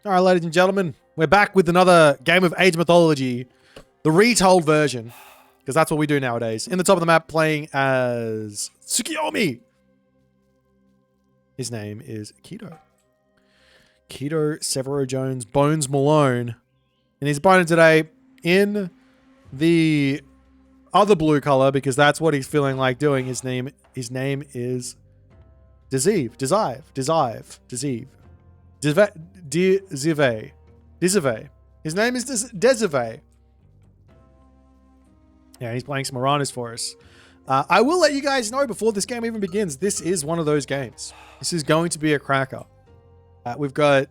All right, ladies and gentlemen, we're back with another game of Age Mythology, the retold version, because that's what we do nowadays. In the top of the map, playing as Tsukuyomi. His name is Keto. Keto Severo Jones Bones Malone. And his opponent today in the other blue color, because that's what he's feeling like doing. His name is Desive. Desive. Desive. His name is Desive. Yeah, he's playing some Oranos for us. I will let you guys know before this game even begins, this is one of those games. This is going to be a cracker. We've got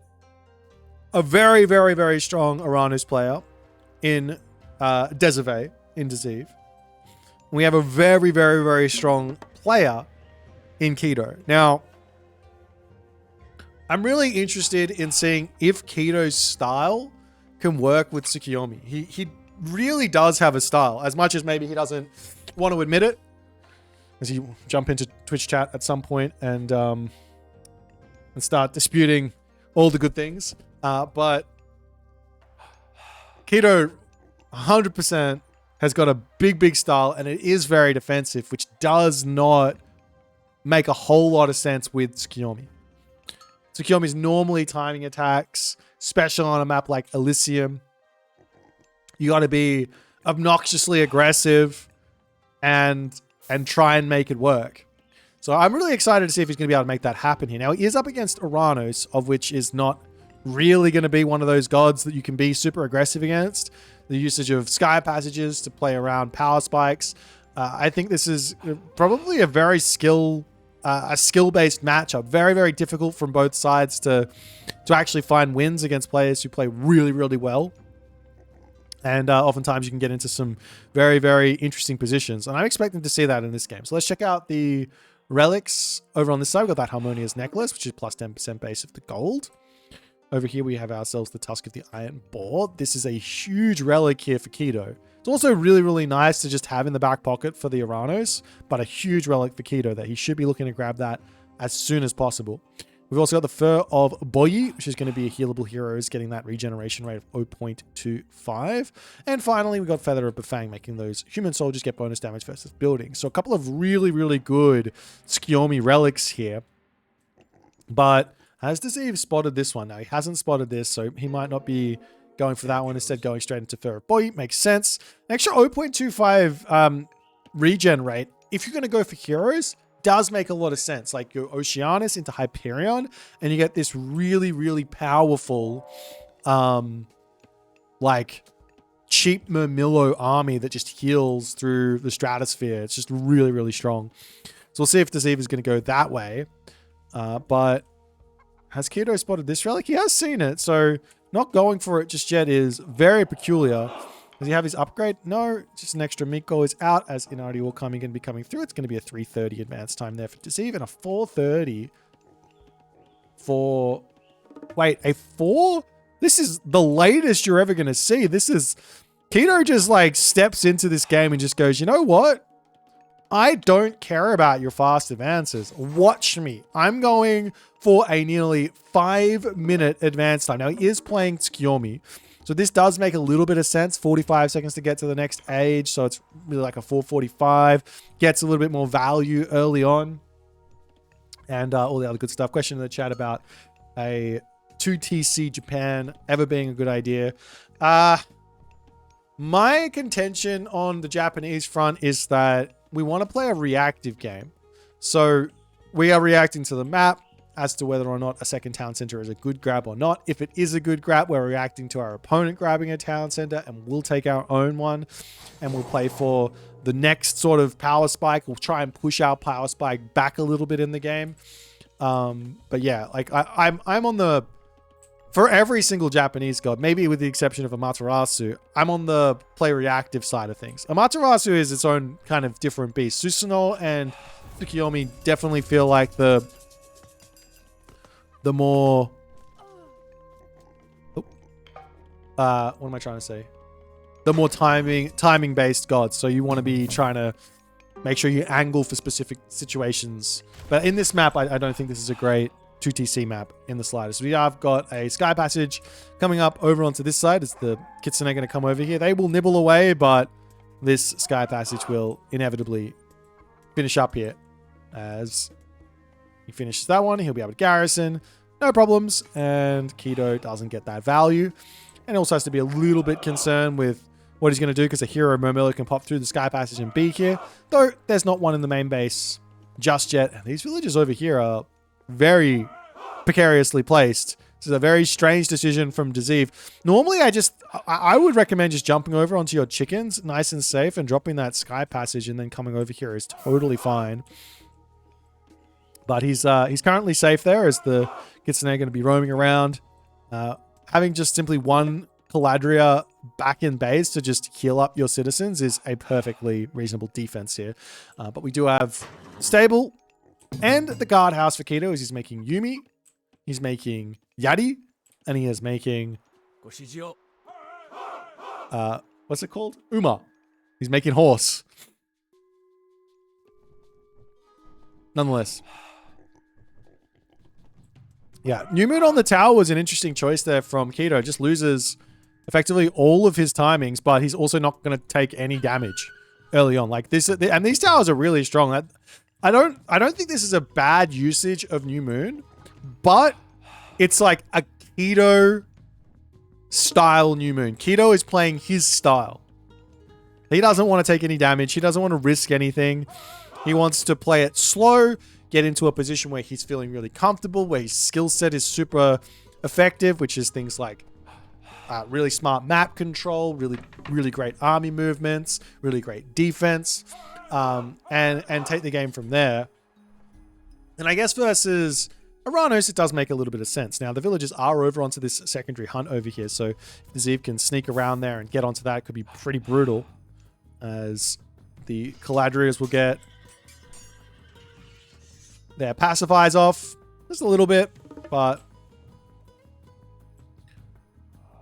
a very, very, very strong Oranos player in Desive, in Desive. We have a very, very, very strong player in Keto. Now, I'm really interested in seeing if Keto's style can work with Tsukuyomi. He really does have a style, as much as maybe he doesn't want to admit it. As you jump into Twitch chat at some point and start disputing all the good things. But Keto 100% has got a big, big style, and it is very defensive, which does not make a whole lot of sense with Tsukuyomi. Tsukuyomi is normally timing attacks, especially on a map like Elysium. You got to be obnoxiously aggressive and try and make it work. So I'm really excited to see if he's going to be able to make that happen here. Now, he is up against Oranos, of which is not really going to be one of those gods that you can be super aggressive against. The usage of sky passages to play around power spikes. I think this is probably a very skill-based matchup. Very, very difficult from both sides to actually find wins against players who play really, really well. And oftentimes you can get into some very, very interesting positions. And I'm expecting to see that in this game. So let's check out the relics over on this side. We've got that Harmonious Necklace, which is plus 10% base of the gold. Over here we have ourselves the Tusk of the Iron Boar. This is a huge relic here for Keto. It's also really, really nice to just have in the back pocket for the Oranos, but a huge relic for Keto that he should be looking to grab that as soon as possible. We've also got the Fur of Boit, which is going to be a healable hero, is getting that regeneration rate of 0.25. And finally, we've got Feather of Bafang, making those human soldiers get bonus damage versus buildings. So a couple of really, really good Tsukuyomi relics here. But has Desive spotted this one? Now, he hasn't spotted this, so he might not be going for that one. Instead, going straight into Fur of Boit makes sense. An extra 0.25 regen rate, if you're going to go for heroes, does make a lot of sense. Like your Oceanus into Hyperion, and you get this really, really powerful, like cheap Murmillo army that just heals through the stratosphere. It's just really, really strong. So we'll see if Desive is going to go that way. But has Keto spotted this relic? He has seen it, so not going for it just yet is very peculiar. Does he have his upgrade? No, just an extra Miko is out, as Inardi will going to be coming through. It's going to be a 3:30 advance time there for Deceive, and a 4:30 for... Wait, a 4? This is the latest you're ever going to see. This is... Keto just like steps into this game and just goes, you know what? I don't care about your fast advances. Watch me. I'm going for a nearly 5-minute advance time. Now, he is playing Tsukuyomi, so this does make a little bit of sense. 45 seconds to get to the next age, so it's really like a 4:45. Gets a little bit more value early on. And all the other good stuff. Question in the chat about a 2TC Japan ever being a good idea. My contention on the Japanese front is that we want to play a reactive game. So we are reacting to the map as to whether or not a second town center is a good grab or not. If it is a good grab, we're reacting to our opponent grabbing a town center, and we'll take our own one, and we'll play for the next sort of power spike. We'll try and push our power spike back a little bit in the game. But yeah, like I'm on the... For every single Japanese god, maybe with the exception of Amaterasu, I'm on the play reactive side of things. Amaterasu is its own kind of different beast. Susanoo and Tsukuyomi definitely feel like the more... what am I trying to say? The more timing-based gods. So you want to be trying to make sure you angle for specific situations. But in this map, I don't think this is a great 2TC map in the sliders. We have got a Sky Passage coming up over onto this side. Is the Kitsune going to come over here? They will nibble away, but this Sky Passage will inevitably finish up here. As he finishes that one, he'll be able to garrison. No problems. And Kido doesn't get that value. And also has to be a little bit concerned with what he's going to do because a Hero Murmillo can pop through the Sky Passage and be here. Though there's not one in the main base just yet. And these villages over here are very precariously placed. This is a very strange decision from Desive. Normally, I would recommend just jumping over onto your chickens, nice and safe, and dropping that Sky Passage, and then coming over here is totally fine. But he's currently safe there, as the Kitsune are going to be roaming around. Having just simply one Caladria back in base to just heal up your citizens is a perfectly reasonable defense here. But we do have stable and the guardhouse for Kido, as he's making Yumi, he's making Yari, and he is making what's it called? Uma. He's making horse. Nonetheless. Yeah, New Moon on the tower was an interesting choice there from Kido. Just loses effectively all of his timings, but he's also not going to take any damage early on. Like this, and these towers are really strong. I don't think this is a bad usage of New Moon, but it's like a Kido style New Moon. Kido is playing his style. He doesn't want to take any damage. He doesn't want to risk anything. He wants to play it slow, get into a position where he's feeling really comfortable, where his skill set is super effective, which is things like really smart map control, really great army movements, really great defense, and take the game from there. And I guess versus Oranos, it does make a little bit of sense. Now, the villagers are over onto this secondary hunt over here, so if Desive can sneak around there and get onto that, it could be pretty brutal, as the Caladrias will get their pacifiers off just a little bit, but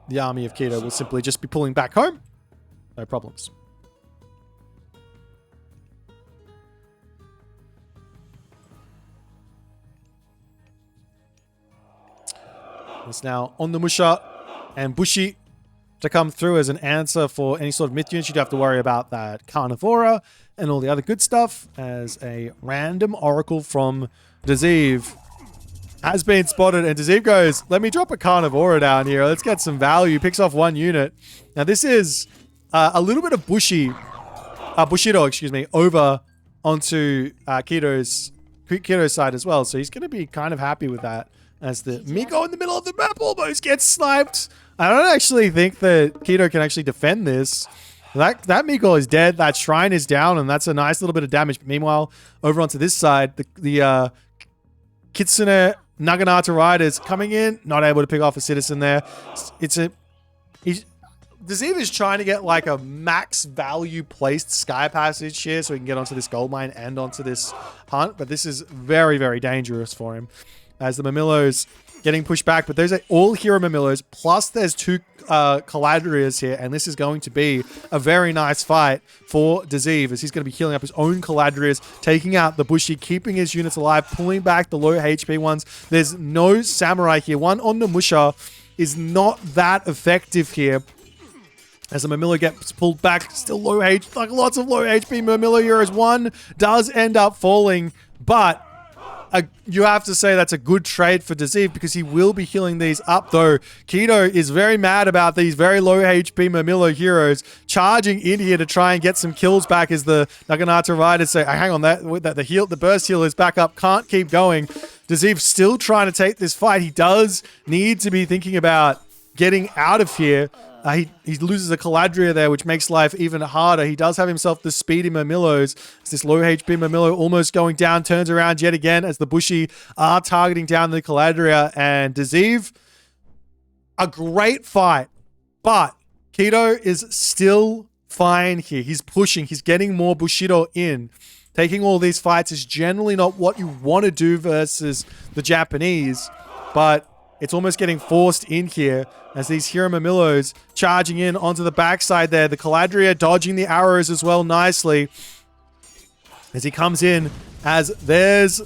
the army of Kido will simply just be pulling back home. No problems. It's now on the Musha and Bushi to come through as an answer for any sort of myth units. You'd have to worry about that Carnivora and all the other good stuff, as a random oracle from Desive has been spotted, and Desive goes, let me drop a Carnivora down here. Let's get some value. Picks off one unit. Now this is a little bit of Bushido, over onto Kido's side as well. So he's going to be kind of happy with that, as the Miko in the middle of the map almost gets sniped. I don't actually think that Kido can actually defend this. That Miko is dead. That shrine is down, and that's a nice little bit of damage. But meanwhile, over onto this side, the Kitsune Naginata Riders coming in, not able to pick off a citizen there. Desive is trying to get like a max value placed Sky Passage here so he can get onto this gold mine and onto this hunt. But this is very, very dangerous for him, as the Murmillos getting pushed back. But those are all Hero Murmillos, plus there's two Caladrias here, and this is going to be a very nice fight for Desive, as he's going to be healing up his own Caladrias, taking out the Bushi, keeping his units alive, pulling back the low HP ones. There's no Samurai here. One on the Musha is not that effective here, as the Murmillo gets pulled back. Still low HP, like lots of low HP Murmillo heroes. One does end up falling, but you have to say that's a good trade for Desive, because he will be healing these up, though Kido is very mad about these very low HP Murmillo heroes charging in here to try and get some kills back, as the Naginata Riders say, hang on, the burst heal is back up, can't keep going. Desive still trying to take this fight. He does need to be thinking about getting out of here. He loses a Caladria there, which makes life even harder. He does have himself the speedy Murmillos. It's this low HP Murmillo almost going down, turns around yet again as the Bushi are targeting down the Caladria, and Desive, a great fight, but Kido is still fine here. He's pushing, he's getting more Bushido in. Taking all these fights is generally not what you want to do versus the Japanese, but it's almost getting forced in here, as these Hero Murmillos charging in onto the backside there. The Caladria dodging the arrows as well nicely, as he comes in, as there's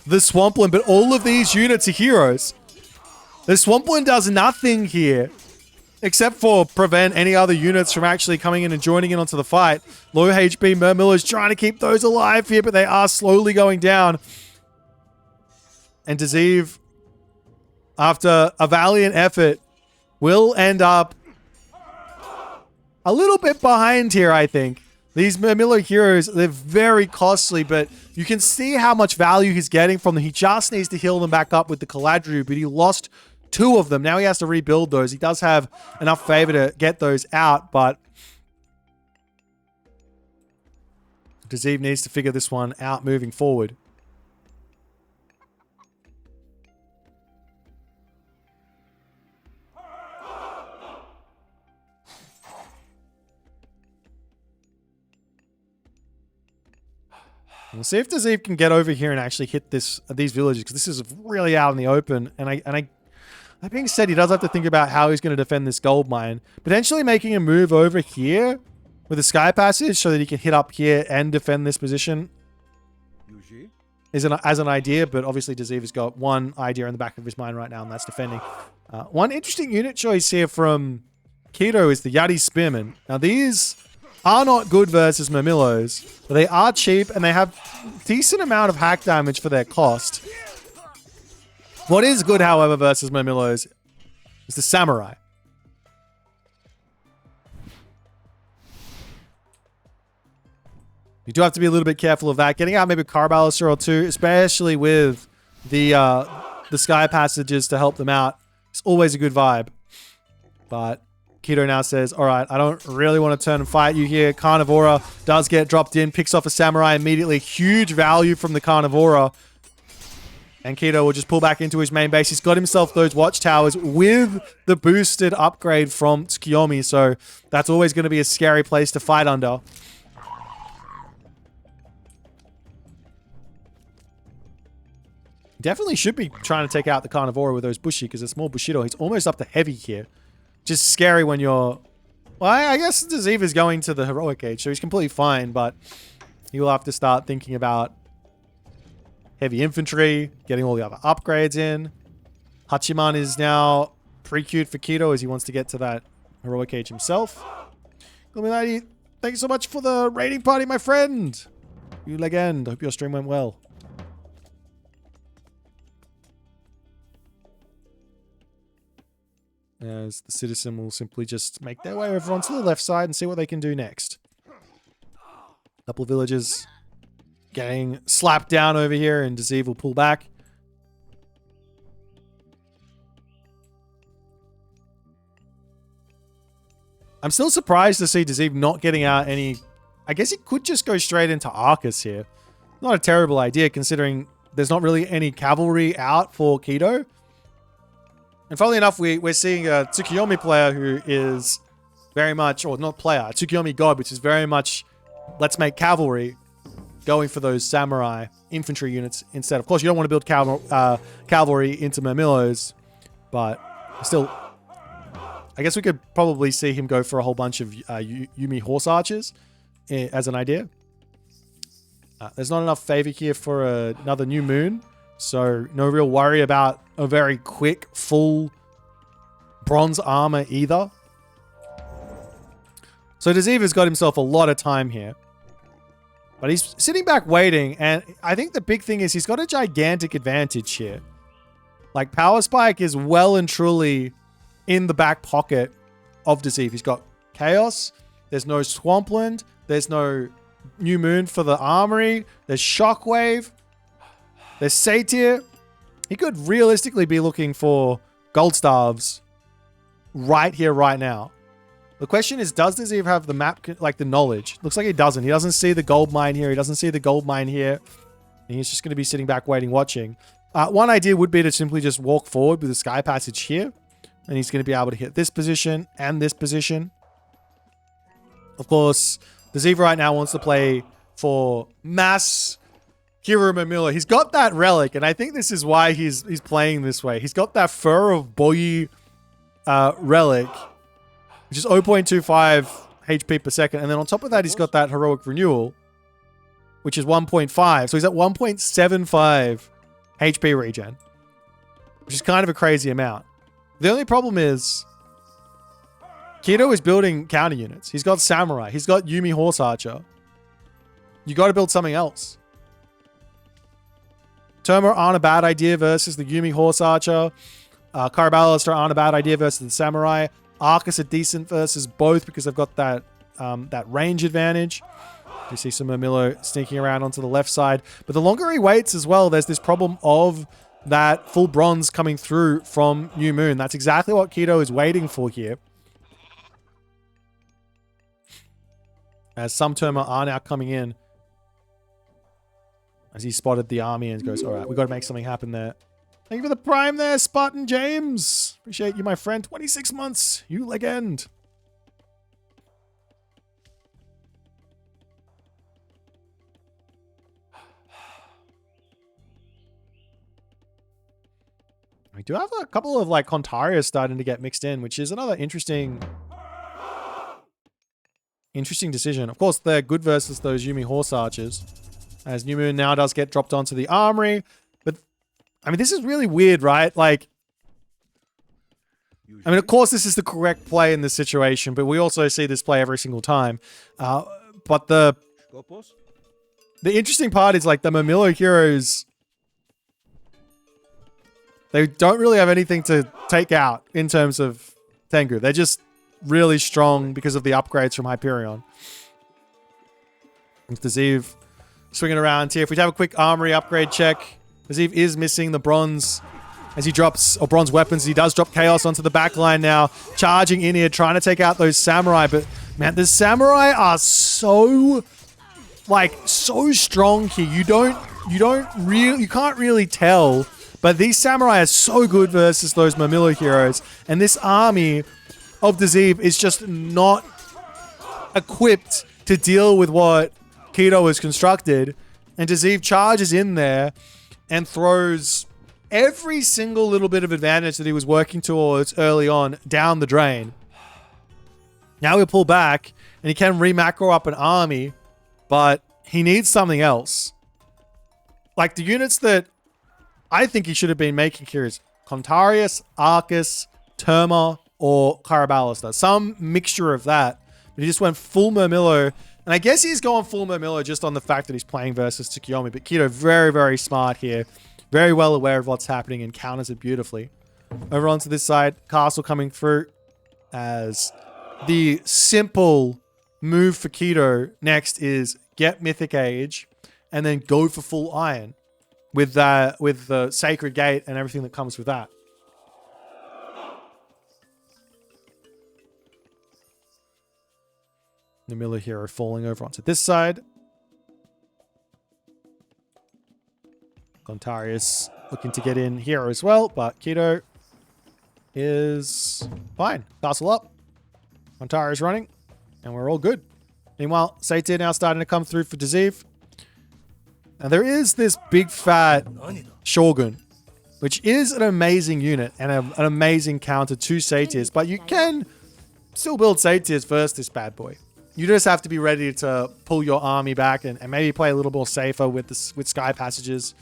the Swampland, but all of these units are heroes. The Swampland does nothing here, except for prevent any other units from actually coming in and joining in onto the fight. Low HP Murmillo's trying to keep those alive here, but they are slowly going down. And Desive, after a valiant effort, will end up a little bit behind here, I think. These Murmillo heroes, they're very costly, but you can see how much value he's getting from them. He just needs to heal them back up with the Caladriu, but he lost 2 of them. Now he has to rebuild those. He does have enough favor to get those out, but Desive needs to figure this one out moving forward. We'll see if Desive can get over here and actually hit these villages, because this is really out in the open. That being said, he does have to think about how he's going to defend this gold mine. Potentially making a move over here with a sky passage so that he can hit up here and defend this position is as an idea, but obviously Desive has got one idea in the back of his mind right now, and that's defending. One interesting unit choice here from Keto is the Yati Spearmen. Now these are not good versus Murmillos, but they are cheap and they have decent amount of hack damage for their cost. What is good, however, versus Murmillos is the Samurai. You do have to be a little bit careful of that. Getting out maybe Carbalister or 2, especially with the Sky Passages to help them out, it's always a good vibe. But Keto now says, all right, I don't really want to turn and fight you here. Carnivora does get dropped in, picks off a Samurai immediately. Huge value from the Carnivora. And Keto will just pull back into his main base. He's got himself those watchtowers with the boosted upgrade from Tsukuyomi, so that's always going to be a scary place to fight under. Definitely should be trying to take out the Carnivora with those Bushi, because it's more Bushido. He's almost up to heavy here. Just scary when you're... Well, I guess Desive is going to the Heroic Age, so he's completely fine, but he will have to start thinking about heavy infantry, getting all the other upgrades in. Hachiman is now pre-queued for Keto as he wants to get to that Heroic Age himself. Illuminati, thank you so much for the raiding party, my friend. You legend. I hope your stream went well. As the citizen will simply just make their way over onto the left side and see what they can do next. Couple of villagers getting slapped down over here, and Desive will pull back. I'm still surprised to see Desive not getting out any... I guess he could just go straight into Arcus here. Not a terrible idea, considering there's not really any cavalry out for Keto. And funnily enough, we're seeing a Tsukuyomi player who is very much... Or not player, a Tsukuyomi god, which is very much... Let's make cavalry, going for those samurai infantry units instead. Of course, you don't want to build cavalry into Murmillos, but still, I guess we could probably see him go for a whole bunch of Yumi horse archers as an idea. There's not enough favor here for another new moon, so no real worry about a very quick, full bronze armor either. So Desive has got himself a lot of time here. But he's sitting back waiting, and I think the big thing is he's got a gigantic advantage here. Like, Power Spike is well and truly in the back pocket of Desive. He's got Chaos, there's no Swampland, there's no New Moon for the Armory, there's Shockwave, there's Satyr. He could realistically be looking for Gold Staves right here, right now. The question is, does Desive have the map, like the knowledge? Looks like he doesn't. He doesn't see the gold mine here. He doesn't see the gold mine here. And he's just going to be sitting back waiting, watching. One idea would be to simply just walk forward with the Sky Passage here. And he's going to be able to hit this position and this position. Of course, Desive right now wants to play for mass Hero Murmillo. He's got that relic, and I think this is why he's playing this way. He's got that Fur of Boit relic, which is 0.25 HP per second. And then on top of that, he's got that Heroic Renewal, which is 1.5. So he's at 1.75 HP regen, which is kind of a crazy amount. The only problem is Kido is building counter units. He's got Samurai. He's got Yumi Horse Archer. You got to build something else. Terma aren't a bad idea versus the Yumi Horse Archer. Caraballister aren't a bad idea versus the Samurai. Arcus are decent versus both because they've got that that range advantage. You see some Murmillo sneaking around onto the left side. But the longer he waits as well, there's this problem of that full bronze coming through from New Moon. That's exactly what Kido is waiting for here. As some Terma are now coming in. As he spotted the army and goes, all right, we've got to make something happen there. Thank you for the prime there, Spartan James. Appreciate you, my friend. 26 months. You legend. We do have a couple of like Contarius starting to get mixed in, which is another interesting decision. Of course, they're good versus those Yumi Horse Archers. As New Moon now does get dropped onto the armory. But, I mean, this is really weird, right? Like, I mean, of course, this is the correct play in this situation, but we also see this play every single time. But the interesting part is, like, the Murmillo heroes, they don't really have anything to take out in terms of Tengu. They're just really strong because of the upgrades from Hyperion. It's Desive swinging around here. If we have a quick armory upgrade check, Desive is missing the bronze as he drops, or bronze weapons. He does drop Chaos onto the back line now, charging in here, trying to take out those Samurai. But man, the Samurai are so, like, so strong here. You can't really tell. But these Samurai are so good versus those Murmillo heroes. And this army of Desive is just not equipped to deal with what Kido has constructed. And Desive charges in there and throws every single little bit of advantage that he was working towards early on down the drain. Now he'll pull back and he can re-macro up an army, but he needs something else. Like the units that I think he should have been making here is Contarius, Arcus, Terma, or Caraballister. Some mixture of that. But he just went full Murmillo. And I guess he's going full Murmillo just on the fact that he's playing versus Tsukuyomi. But Kido, very, very smart here. Very well aware of what's happening and counters it beautifully. Over onto this side, Castle coming through as the simple move for Kido next is get Mythic Age and then go for full Iron with the Sacred Gate and everything that comes with that. The Miller hero falling over onto this side. Contarius looking to get in here as well, but Kido is fine. Castle up. Contarius running, and we're all good. Meanwhile, Satyr now starting to come through for Desive. And there is this big fat Shogun, which is an amazing unit and an amazing counter to Satyrs, but you can still build Satyrs versus this bad boy. You just have to be ready to pull your army back and maybe play a little more safer with Sky Passages.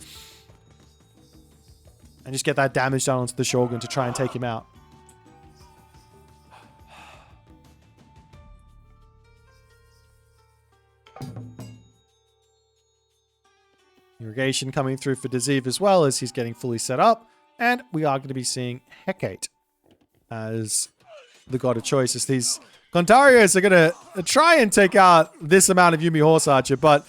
And just get that damage done onto the Shogun to try and take him out. Irrigation coming through for Desive as well as he's getting fully set up. And we are going to be seeing Hecate as the god of choice. As these Contarius are going to try and take out this amount of Yumi Horse Archer, but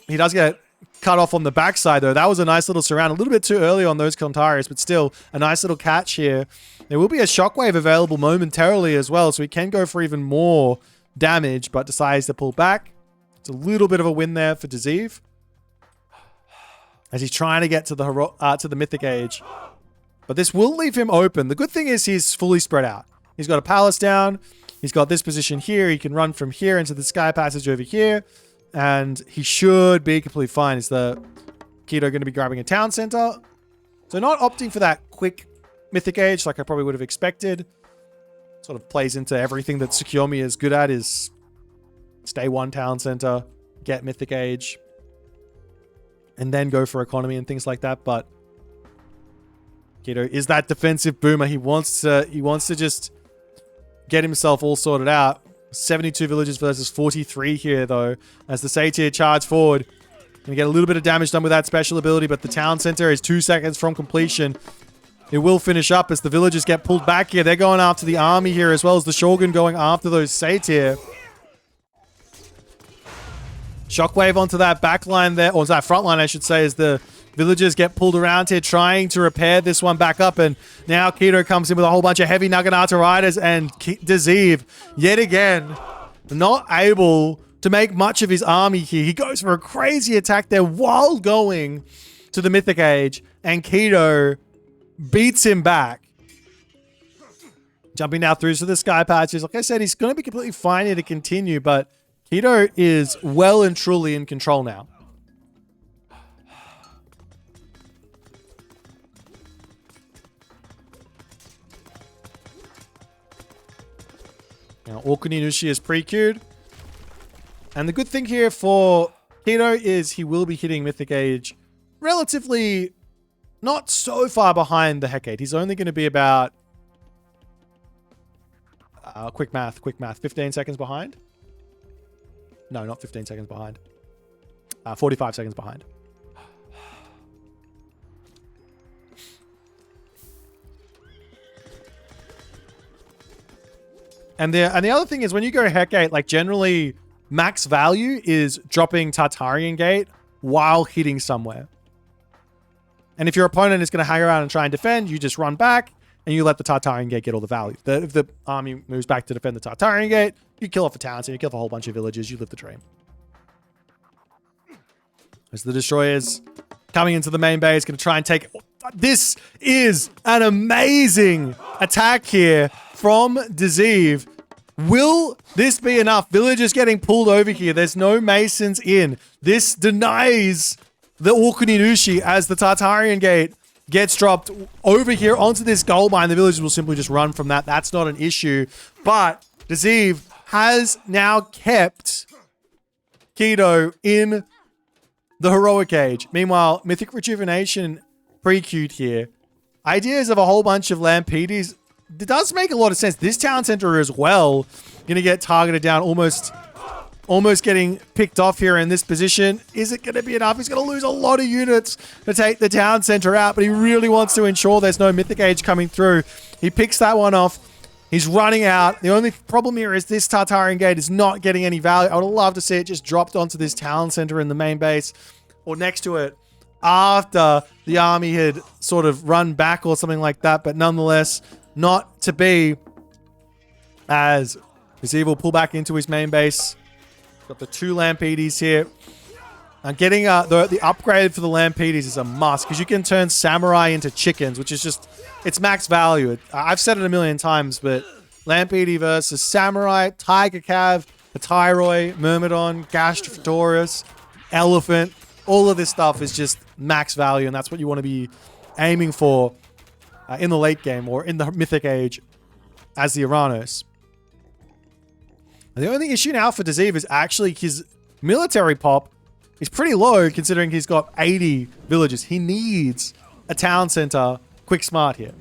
he does get cut off on the backside though. That was a nice little surround. A little bit too early on those Contarius, but still a nice little catch here. There will be a shockwave available momentarily as well, so he can go for even more damage, but decides to pull back. It's a little bit of a win there for Desive as he's trying to get to the Mythic Age. But this will leave him open. The good thing is he's fully spread out. He's got a palace down. He's got this position here. He can run from here into the Sky Passage over here. And he should be completely fine. Is the Kido going to be grabbing a town center? So not opting for that quick Mythic Age like I probably would have expected. Sort of plays into everything that Tsukuyomi is good at, is stay one town center, get Mythic Age, and then go for economy and things like that. But Keto is that defensive boomer. He wants to just get himself all sorted out. 72 villagers versus 43 here, though, as the Satyr charge forward. Gonna get a little bit of damage done with that special ability, but the town center is 2 seconds from completion. It will finish up as the villagers get pulled back here. They're going after the army here, as well as the Shogun going after those Satyr. Shockwave onto that back line there, or that front line, I should say, as the villagers get pulled around here, trying to repair this one back up. And now Keto comes in with a whole bunch of heavy Naginata riders, and Desive, yet again, not able to make much of his army here. He goes for a crazy attack there while going to the Mythic Age, and Keto beats him back. Jumping now through to the Sky Patches. Like I said, he's going to be completely fine here to continue, but Keto is well and truly in control now. Now, Okuninushi is pre-queued. And the good thing here for Keto is he will be hitting Mythic Age relatively not so far behind the Hecate. He's only going to be about... quick math. 15 seconds behind? No, not 15 seconds behind. 45 seconds behind. And the other thing is when you go Hecate, like generally max value is dropping Tartarian Gate while hitting somewhere. And if your opponent is going to hang around and try and defend, you just run back and you let the Tartarian Gate get all the value. If the army moves back to defend the Tartarian Gate, you kill off a town, so you kill off a whole bunch of villages, you live the dream. As the destroyers coming into the main base, going to try and take... This is an amazing attack here from Desive. Will this be enough? Villagers getting pulled over here. There's no masons in. This denies the Okuninushi as the Tartarian Gate gets dropped over here onto this gold mine. The villagers will simply just run from that. That's not an issue. But Desive has now kept Keto in the heroic age. Meanwhile, Mythic Rejuvenation pre-queued here. Ideas of a whole bunch of Lampedes. It does make a lot of sense. This town center as well going to get targeted down, almost getting picked off here in this position. Is it going to be enough? He's going to lose a lot of units to take the town center out, but he really wants to ensure there's no Mythic Age coming through. He picks that one off. He's running out. The only problem here is this Tartarian Gate is not getting any value. I would love to see it just dropped onto this town center in the main base or next to it after the army had sort of run back or something like that, but nonetheless, not to be, as Desive will pull back into his main base. Got the 2 Lampedes here. And getting the upgrade for the Lampedes is a must, because you can turn Samurai into chickens, which is just, it's max value. I've said it a million times, but Lampede versus Samurai, Tiger Cav, Tyroi, Myrmidon, Gastrophorus, Elephant, all of this stuff is just max value, and that's what you want to be aiming for in the late game or in the Mythic Age as the Oranos. And the only issue now for Desive is actually his military pop is pretty low considering he's got 80 villages. He needs a town center quick smart here.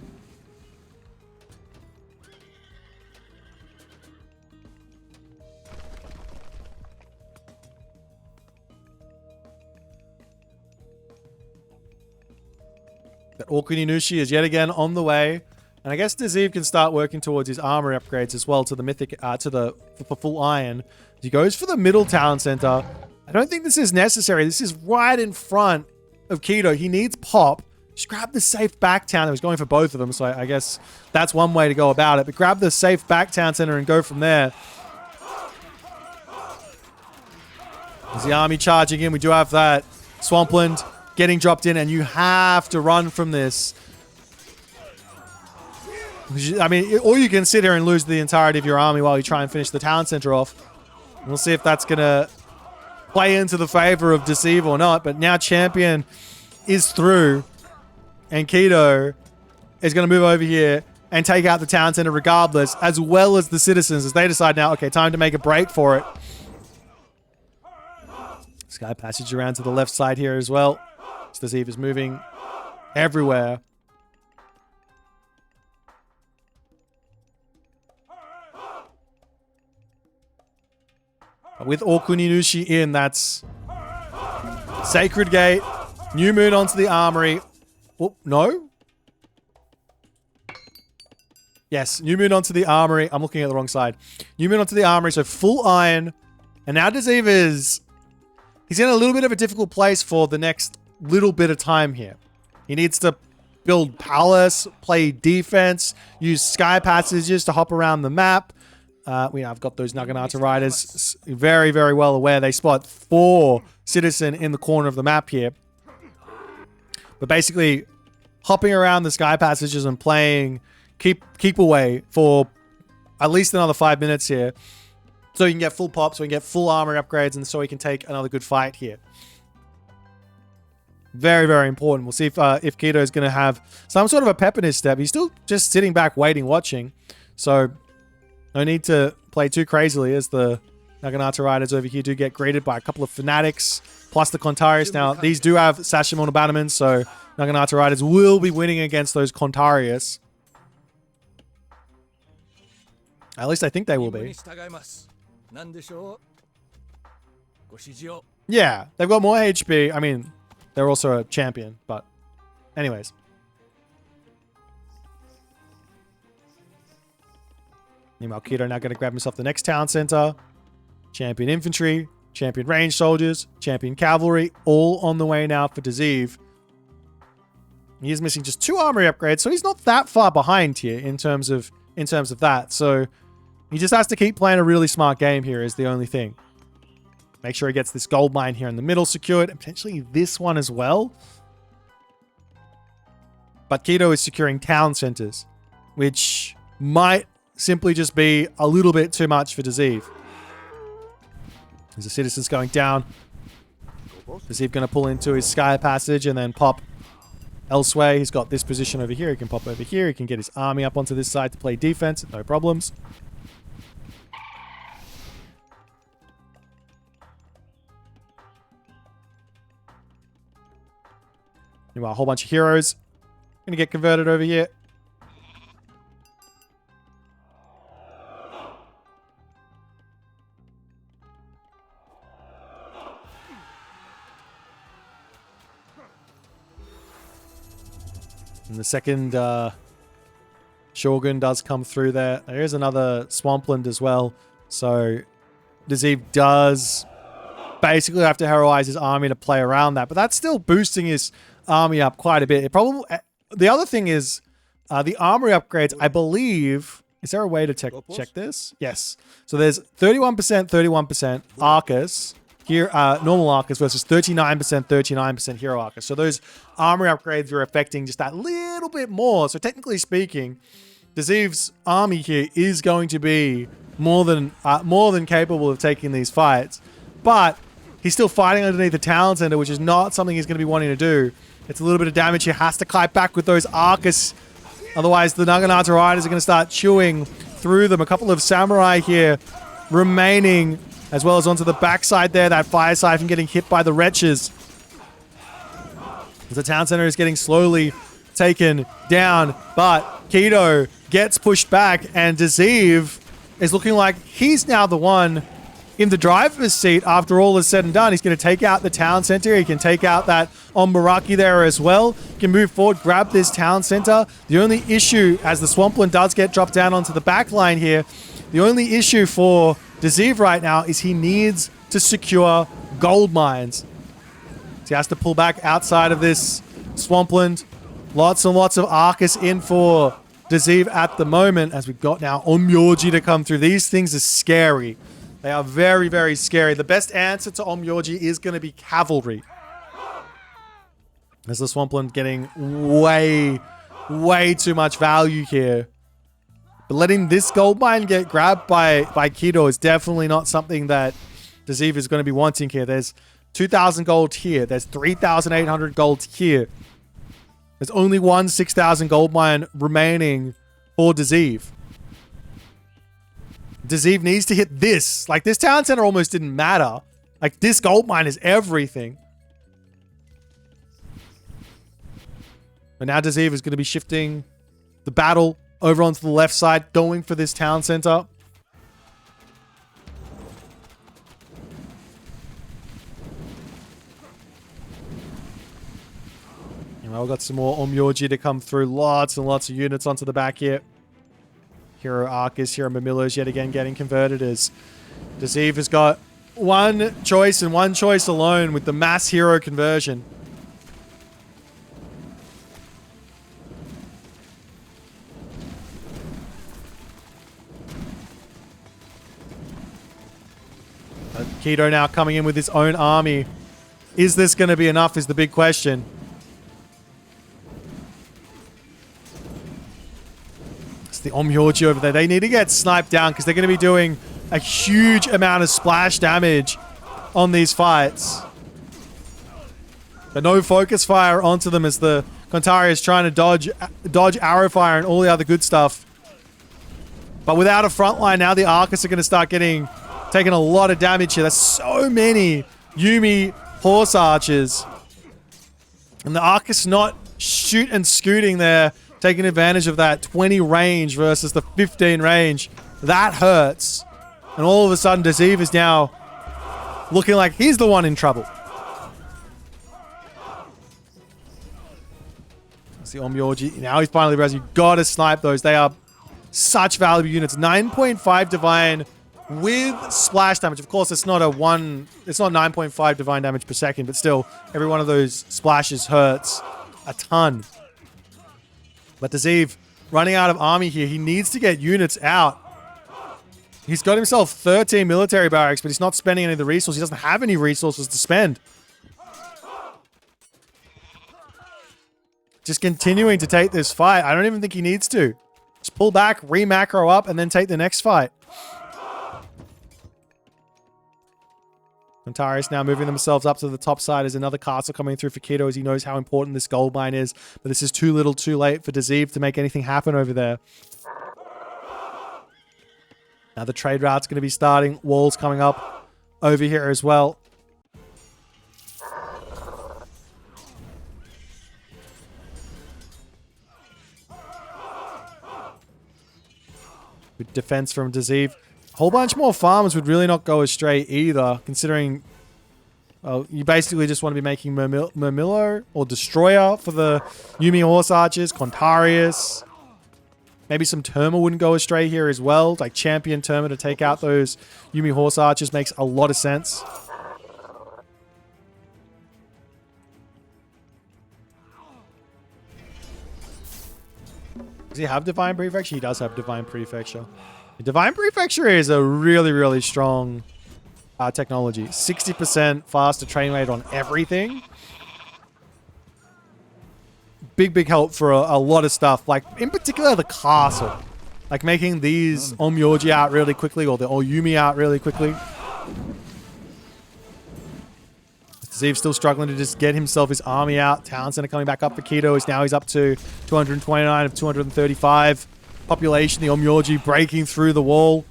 That Okuninushi is yet again on the way. And I guess Desive can start working towards his armor upgrades as well to the Mythic, for full iron. He goes for the middle town center. I don't think this is necessary. This is right in front of Keto. He needs pop. Just grab the safe back town. I was going for both of them, so I guess that's one way to go about it. But grab the safe back town center and go from there. As the army charging in, we do have that Swampland getting dropped in, and you have to run from this. I mean, or you can sit here and lose the entirety of your army while you try and finish the town center off. We'll see if that's going to play into the favor of Deceive or not. But now Champion is through, and Keto is going to move over here and take out the town center regardless, as well as the citizens, as they decide now, okay, time to make a break for it. Sky Passage around to the left side here as well. Deceive is moving everywhere. With Okuninushi in, that's Sacred Gate, New Moon onto the Armory. Oh, no? Yes, New Moon onto the Armory. I'm looking at the wrong side. New Moon onto the Armory, so full iron. And now Desive is... He's in a little bit of a difficult place for the next little bit of time here. He needs to build palace, play defense, use sky passages to hop around the map. I've got those Naginata riders very, very well aware. They spot 4 citizen in the corner of the map here. But basically, hopping around the sky passages and playing keep away for at least another 5 minutes here. So you can get full pop, so you can get full armor upgrades, and so you can take another good fight here. Very, very important. We'll see if Kido is going to have some sort of a pep in his step. He's still just sitting back, waiting, watching. So no need to play too crazily as the Naginata riders over here do get greeted by a couple of Fanatics, plus the Kontarius. Now, these do have Sashimon Bannerman, so Naginata riders will be winning against those Kontarius. At least I think they will be. Yeah, they've got more HP. I mean, they're also a champion, but anyways. Meanwhile, Kido now going to grab himself the next town center. Champion infantry, champion range soldiers, champion cavalry, all on the way now for Desive. He is missing just 2 armory upgrades, so he's not that far behind here in terms of that. So he just has to keep playing a really smart game here is the only thing. Make sure he gets this gold mine here in the middle secured, and potentially this one as well. But Kido is securing town centers, which might simply just be a little bit too much for Desive. As the citizens going down. Desive going to pull into his sky passage and then pop elsewhere. He's got this position over here. He can pop over here. He can get his army up onto this side to play defense. No problems. Meanwhile, a whole bunch of heroes going to get converted over here. And the second Shogun does come through there. There is another Swampland as well. So Desive does basically have to heroize his army to play around that. But that's still boosting his army up quite a bit. The other thing is the armory upgrades, I believe... Is there a way to check this? Yes. So there's 31%, 31% Arcus. Here, normal Arcus versus 39%, 39% Hero Arcus. So those armory upgrades are affecting just that little bit more. So technically speaking, Desive's army here is going to be more than capable of taking these fights. But he's still fighting underneath the town center, which is not something he's going to be wanting to do. It's a little bit of damage he has to kite back with those Arcus. Otherwise, the Naginata riders are going to start chewing through them. A couple of samurai here remaining, as well as onto the backside there. That fire siphon getting hit by the wretches. As the town center is getting slowly taken down. But Kido gets pushed back, and Desive is looking like he's now the one in the driver's seat after all is said and done. He's going to take out the town center. He can take out that Ombaraki there as well. He can move forward, grab this town center. The only issue, as the Swampland does get dropped down onto the back line here, the only issue for Desive right now is he needs to secure gold mines. So he has to pull back outside of this Swampland. Lots and lots of Arcus in for Desive at the moment, as we've got now Onmyoji to come through. These things are scary. They are very, very scary. The best answer to Onmyoji is going to be cavalry. As the Swampland getting way too much value here. But letting this gold mine get grabbed by Kido is definitely not something that Desive is going to be wanting here. There's 2,000 gold here. There's 3,800 gold here. There's only one 6,000 gold mine remaining for Desive. Desive needs to hit this. Like, this town center almost didn't matter. Like, this gold mine is everything. But now Desive is going to be shifting the battle over onto the left side, going for this town center. We've got some more Omyoji to come through. Lots and lots of units onto the back here. Hero Arcus, Hero Mamilos yet again getting converted as Desive has got one choice and one choice alone with the mass hero conversion. Keto now coming in with his own army. Is this going to be enough is the big question. It's the Omyoji over there. They need to get sniped down because they're going to be doing a huge amount of splash damage on these fights. But no focus fire onto them as the Kontari is trying to dodge arrow fire and all the other good stuff. But without a front line, now the Arcus are going to start taking a lot of damage here. There's so many Yumi horse archers. And the Arcus not shoot and scooting there, taking advantage of that 20 range versus the 15 range. That hurts. And all of a sudden, Desive is now looking like he's the one in trouble. That's the Omyoji. Now he's finally realized you gotta snipe those. They are such valuable units. 9.5 divine with splash damage. Of course, it's not 9.5 divine damage per second, but still, every one of those splashes hurts a ton. But Desive running out of army here. He needs to get units out. He's got himself 13 military barracks, but he's not spending any of the resources. He doesn't have any resources to spend. Just continuing to take this fight. I don't even think he needs to. Just pull back, re-macro up, and then take the next fight. Antares now moving themselves up to the top side as another castle coming through for Keto as he knows how important this gold mine is. But this is too little too late for Desive to make anything happen over there. Now the trade route's going to be starting. Walls coming up over here as well. Good defense from Desive. A whole bunch more farmers would really not go astray either, considering you basically just want to be making Murmillo or Destroyer for the Yumi Horse Archers, Contarius. Maybe some Terma wouldn't go astray here as well. Like Champion Terma to take out those Yumi Horse Archers makes a lot of sense. Does he have Divine Prefecture? He does have Divine Prefecture. Divine Prefecture is a really, really strong technology. 60% faster train rate on everything. Big help for a lot of stuff. Like, in particular, the castle. Like, making these Omyoji out really quickly or the Oyumi out really quickly. Desive's still struggling to just get himself his army out. Town Center coming back up for Keto. Now he's up to 229 of 235. Population, the Omyoji breaking through the wall.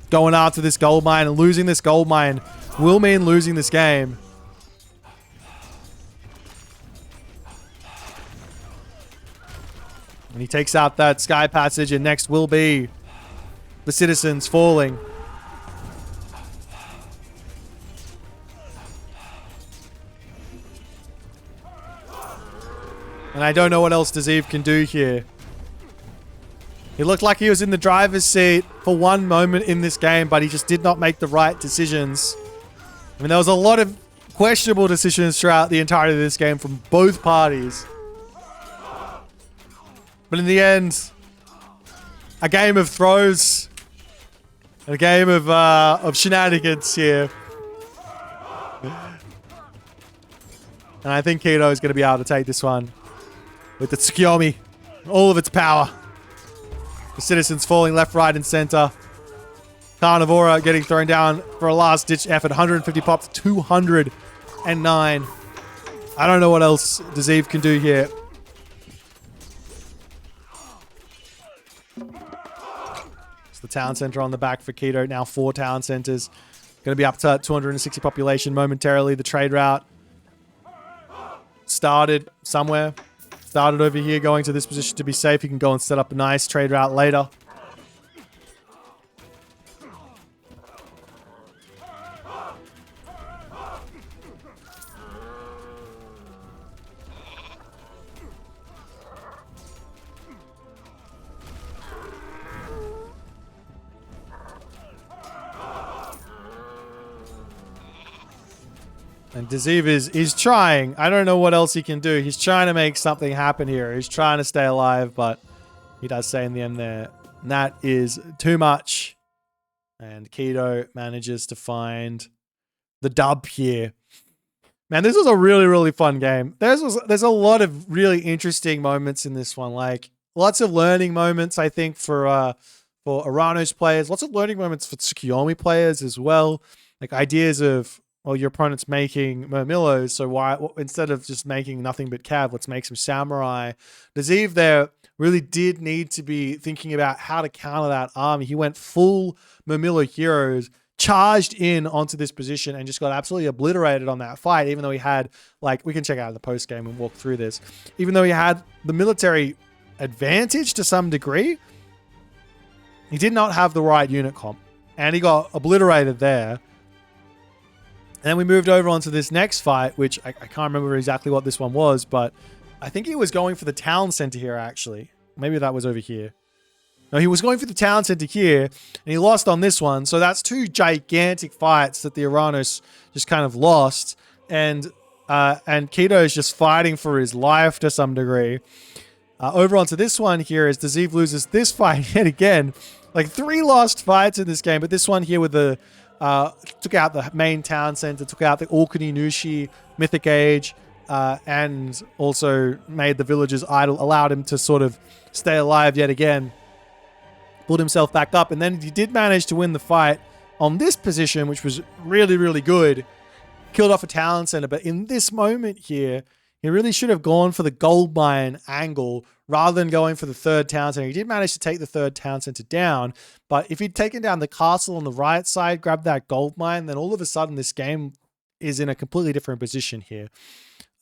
Going after this gold mine and losing this gold mine will mean losing this game. And he takes out that sky passage and next will be the citizens falling. And I don't know what else Desive can do here. He looked like he was in the driver's seat for one moment in this game, but he just did not make the right decisions. I mean, there was a lot of questionable decisions throughout the entirety of this game from both parties. But in the end, a game of throws, a game of shenanigans here. And I think Keto is going to be able to take this one with the Tsukuyomi, all of its power. The citizens falling left, right, and center. Carnivora getting thrown down for a last-ditch effort. 150 pops, 209. I don't know what else Desive can do here. It's the town center on the back for Keto. Now 4 town centers. Going to be up to 260 population momentarily. The trade route started somewhere. Started over here, going to this position to be safe. You can go and set up a nice trade route later. And Desive is trying. I don't know what else he can do. He's trying to make something happen here. He's trying to stay alive, but he does say in the end there, and that is too much. And Keto manages to find the dub here. Man, this was a really, really fun game. There's a lot of really interesting moments in this one. Like, lots of learning moments, I think, for Oranos players. Lots of learning moments for Tsukuyomi players as well. Like, ideas of, well, your opponent's making Murmillos, so why, instead of just making nothing but Cav, let's make some Samurai. Desive there really did need to be thinking about how to counter that army. He went full Murmillo heroes, charged in onto this position, and just got absolutely obliterated on that fight, even though he had, like, we can check out the post game and walk through this. Even though he had the military advantage to some degree, he did not have the right unit comp, and he got obliterated there. And then we moved over onto this next fight, which I can't remember exactly what this one was, but I think he was going for the town center here, actually. Maybe that was over here. No, he was going for the town center here, and he lost on this one. So that's two gigantic fights that the Oranos just kind of lost. And Keto is just fighting for his life to some degree. Over onto this one here as Desive loses this fight yet again. Like 3 lost fights in this game, but this one here with the... took out the main town center, took out the Orkney Nushi Mythic Age, and also made the villagers idle, allowed him to sort of stay alive yet again, pulled himself back up, and then he did manage to win the fight on this position, which was really, really good. Killed off a town center, but in this moment here, he really should have gone for the gold mine angle rather than going for the third town center. He did manage to take the third town center down, but if he'd taken down the castle on the right side, grabbed that gold mine, then all of a sudden this game is in a completely different position here.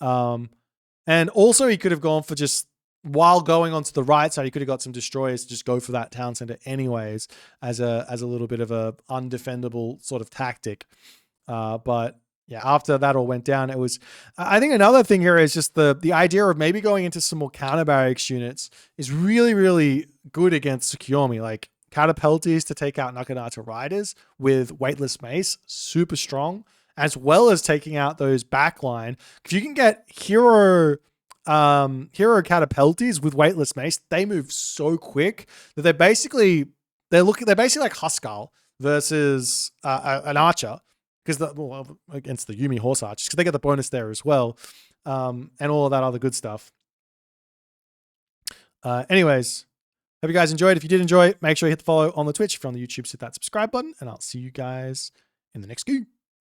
And also he could have gone for just, while going onto the right side, he could have got some destroyers to just go for that town center anyways, as a little bit of a undefendable sort of tactic. But yeah, after that all went down, it was... I think another thing here is just the idea of maybe going into some more counter barracks units is really, really good against Tsukuyomi. Like, catapulties to take out Nakanata riders with weightless mace, super strong, as well as taking out those backline. If you can get hero catapulties with weightless mace, they move so quick that they're basically like Huskal versus an archer. Because against the Yumi horse archers, because they get the bonus there as well, and all of that other good stuff. Anyways, hope you guys enjoyed. If you did enjoy, make sure you hit the follow on the Twitch. If you're on the YouTube, hit that subscribe button, and I'll see you guys in the next game.